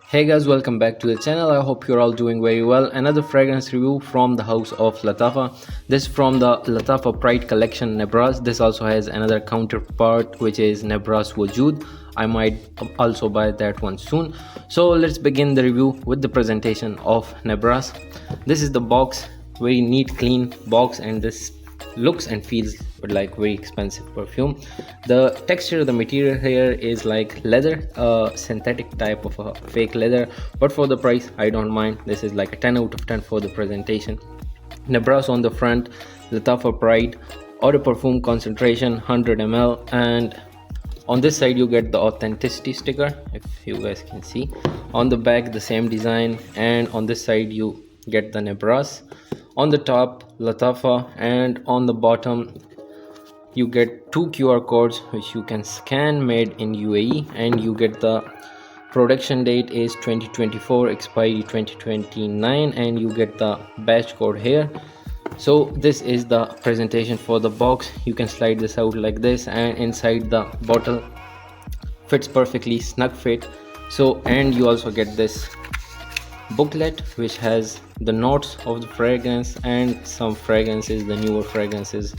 Hey guys, welcome back to the channel. I hope you're all doing very well. Another fragrance review from the house of Lattafa. This from the Lattafa Pride collection Nebras. This also has another counterpart which is Nebras Wujud. I might also buy that one soon. So let's begin the review with the presentation of Nebras. This is the box, very neat clean box, and this looks and feels like very expensive perfume. The texture of the material here is like leather, a synthetic type of a fake leather, but for the price I don't mind. This is like a 10 out of 10 for the presentation. Nebras on the front, Lattafa Pride, Eau de Perfume concentration 100 ml, and on this side you get the authenticity sticker, if you guys can see. On the back the same design, and on this side you get the Nebras. On the top Lattafa, and on the bottom you get two QR codes which you can scan, made in UAE, and you get the production date is 2024, expiry 2029, and you get the batch code here. So this is the presentation for the box. You can slide this out like this, and inside the bottle fits perfectly, snug fit. So, and you also get this booklet which has the notes of the fragrance and some fragrances, the newer fragrances,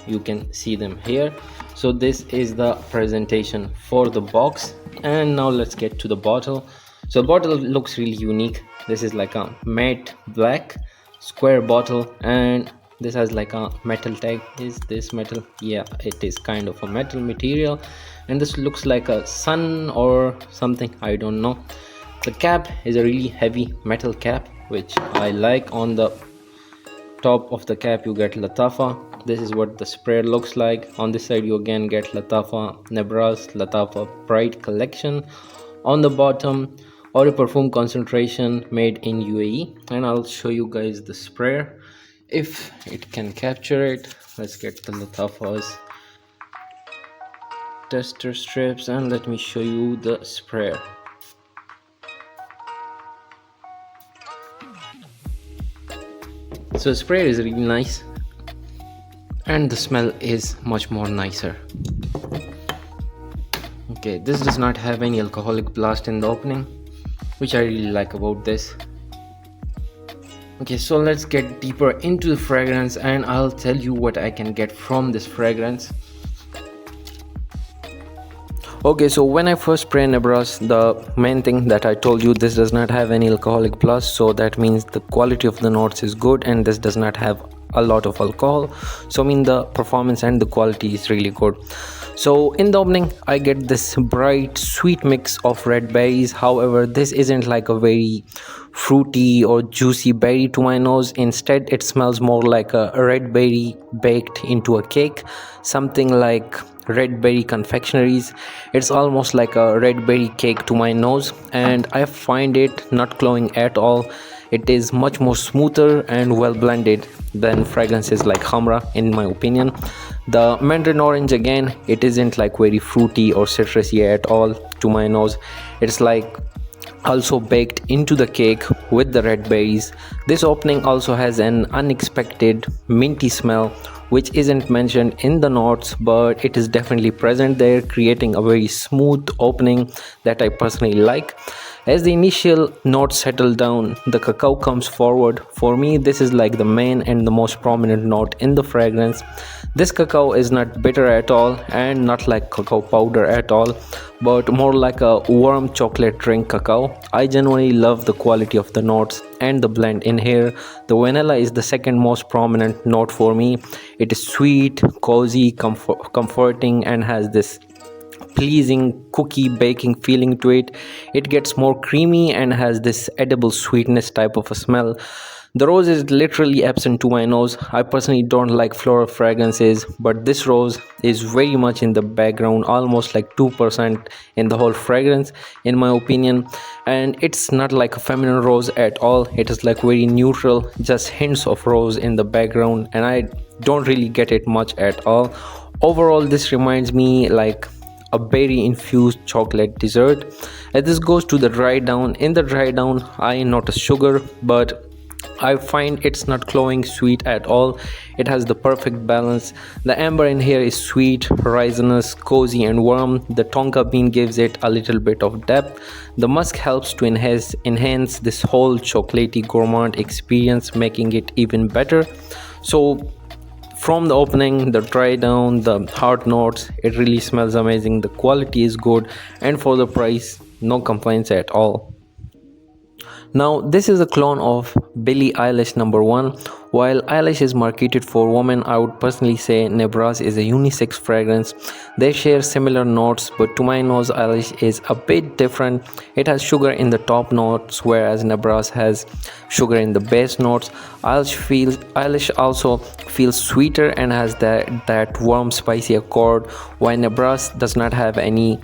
you can see them here. So this is the presentation for the box, and now let's get to the bottle. So the bottle looks really unique. This is like a matte black square bottle, and this has like a metal tag. Is this metal? Yeah, it is kind of a metal material, and this looks like a sun or something, I don't know. The cap is a really heavy metal cap which I like. On the top of the cap you get Lattafa. This is what the spray looks like. On this side you again get Lattafa Nebras, Lattafa Pride collection. On the bottom, Eau de Perfume concentration, made in UAE, and I'll show you guys the sprayer if it can capture it. Let's get the Lattafa's tester strips and let me show you the sprayer. So the sprayer is really nice, and the smell is much more nicer. Okay, this does not have any alcoholic blast in the opening, which I really like about this. Okay, so let's get deeper into the fragrance, and I'll tell you what I can get from this fragrance. Okay, so when I first spray Nebras, the main thing that I told you, this does not have any alcoholic blast, so that means the quality of the notes is good, and this does not have a lot of alcohol, so I mean the performance and the quality is really good. So in the opening I get this bright sweet mix of red berries. However, this isn't like a very fruity or juicy berry to my nose. Instead it smells more like a red berry baked into a cake, something like red berry confectionaries. It's almost like a red berry cake to my nose, and I find it not cloying at all. It is much more smoother and well blended than fragrances like Khamrah, in my opinion. The mandarin orange, again, it isn't like very fruity or citrusy at all to my nose. It's like also baked into the cake with the red berries. This opening also has an unexpected minty smell which isn't mentioned in the notes, but it is definitely present there, creating a very smooth opening that I personally like. As the initial notes settle down, the cacao comes forward. For me, this is like the main and the most prominent note in the fragrance. This cacao is not bitter at all, and not like cacao powder at all, but more like a warm chocolate drink cacao. I genuinely love the quality of the notes and the blend in here. The vanilla is the second most prominent note for me. It is sweet, cozy, comforting, and has this pleasing cookie baking feeling to it. It gets more creamy and has this edible sweetness type of a smell. The rose is literally absent to my nose. I personally don't like floral fragrances, but this rose is very much in the background, almost like 2% in the whole fragrance, in my opinion. And it's not like a feminine rose at all. It is like very neutral, just hints of rose in the background, and I don't really get it much at all. Overall, this reminds me like a berry infused chocolate dessert. As this goes to the dry down, in the dry down I notice sugar, but I find it's not cloying sweet at all. It has the perfect balance. The amber in here is sweet, resinous, cozy, and warm. The tonka bean gives it a little bit of depth. The musk helps to enhance this whole chocolatey gourmand experience, making it even better. So, from the opening, the dry down, the hard notes, it really smells amazing. The quality is good, and for the price, no complaints at all. Now, this is a clone of Billie Eilish number 1. While Eilish is marketed for women, I would personally say Nebras is a unisex fragrance. They share similar notes, but to my nose, Eilish is a bit different. It has sugar in the top notes, whereas Nebras has sugar in the base notes. Eilish also feels sweeter and has that warm, spicy accord, while Nebras does not have any,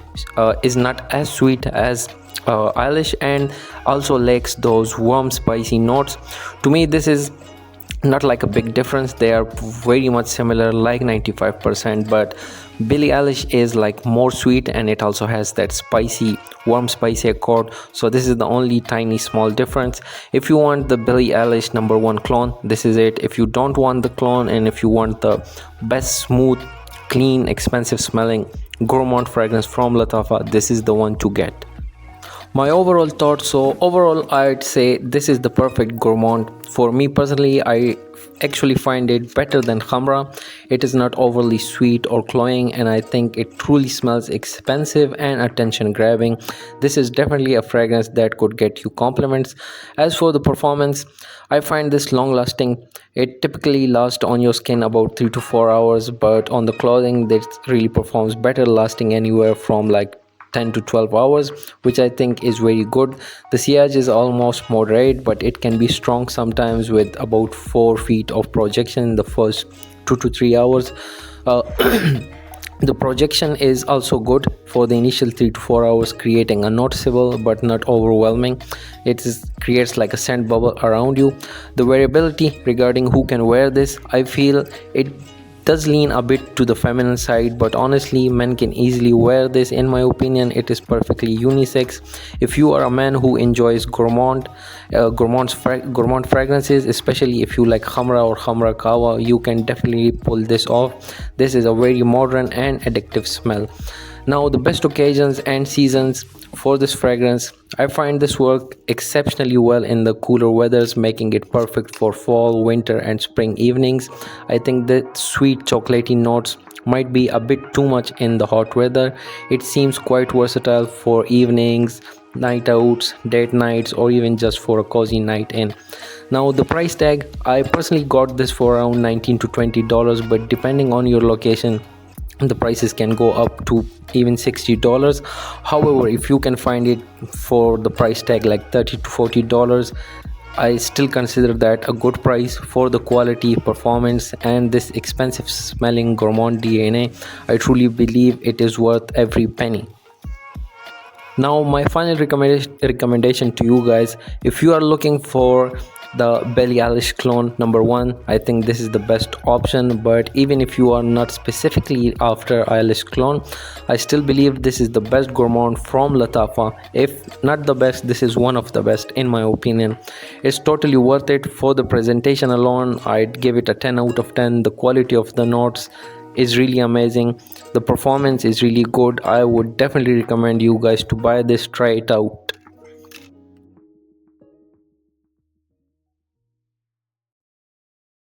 is not as sweet as Eilish, and also lacks those warm spicy notes. To me, this is not like a big difference. They are very much similar, like 95%, but Billie Eilish is like more sweet, and it also has that spicy, warm spicy accord. So this is the only tiny small difference. If you want the Billie Eilish number 1 clone, this is it. If you don't want the clone, and if you want the best smooth, clean, expensive smelling gourmand fragrance from Lattafa, this is the one to get. My overall thoughts, so overall I'd say this is the perfect gourmand. For me personally, I actually find it better than Khamrah. It is not overly sweet or cloying, and I think it truly smells expensive and attention grabbing. This is definitely a fragrance that could get you compliments. As for the performance, I find this long lasting. It typically lasts on your skin about 3 to 4 hours, but on the clothing this really performs better, lasting anywhere from like 10 to 12 hours, which I think is very good. The sillage is almost moderate, but it can be strong sometimes with about 4 feet of projection in the first 2 to 3 hours. Uh, the projection is also good for the initial 3 to 4 hours, creating a noticeable but not overwhelming. Creates like a scent bubble around you. The variability regarding who can wear this, I feel it does lean a bit to the feminine side, but honestly men can easily wear this. In my opinion, it is perfectly unisex. If you are a man who enjoys gourmand fragrances, especially if you like Khamrah or Khamrah Kawa, you can definitely pull this off. This is a very modern and addictive smell. Now, the best occasions and seasons for this fragrance, I find this work exceptionally well in the cooler weathers, making it perfect for fall, winter, and spring evenings. I think that sweet chocolatey notes might be a bit too much in the hot weather. It seems quite versatile for evenings, night outs, date nights, or even just for a cozy night in. Now, the price tag, I personally got this for around $19 to $20, but depending on your location, the prices can go up to even $60. However, if you can find it for the price tag like $30 to $40, I still consider that a good price for the quality, performance, and this expensive smelling gourmand DNA. I truly believe it is worth every penny. Now, my final recommendation to you guys, if you are looking for the Billie Eilish clone number 1, I think this is the best option. But even if you are not specifically after Eilish clone, I still believe this is the best gourmand from Lattafa. If not the best, this is one of the best in my opinion. It's totally worth it. For the presentation alone, I'd give it a 10 out of 10. The quality of the notes is really amazing. The performance is really good. I would definitely recommend you guys to buy this, try it out.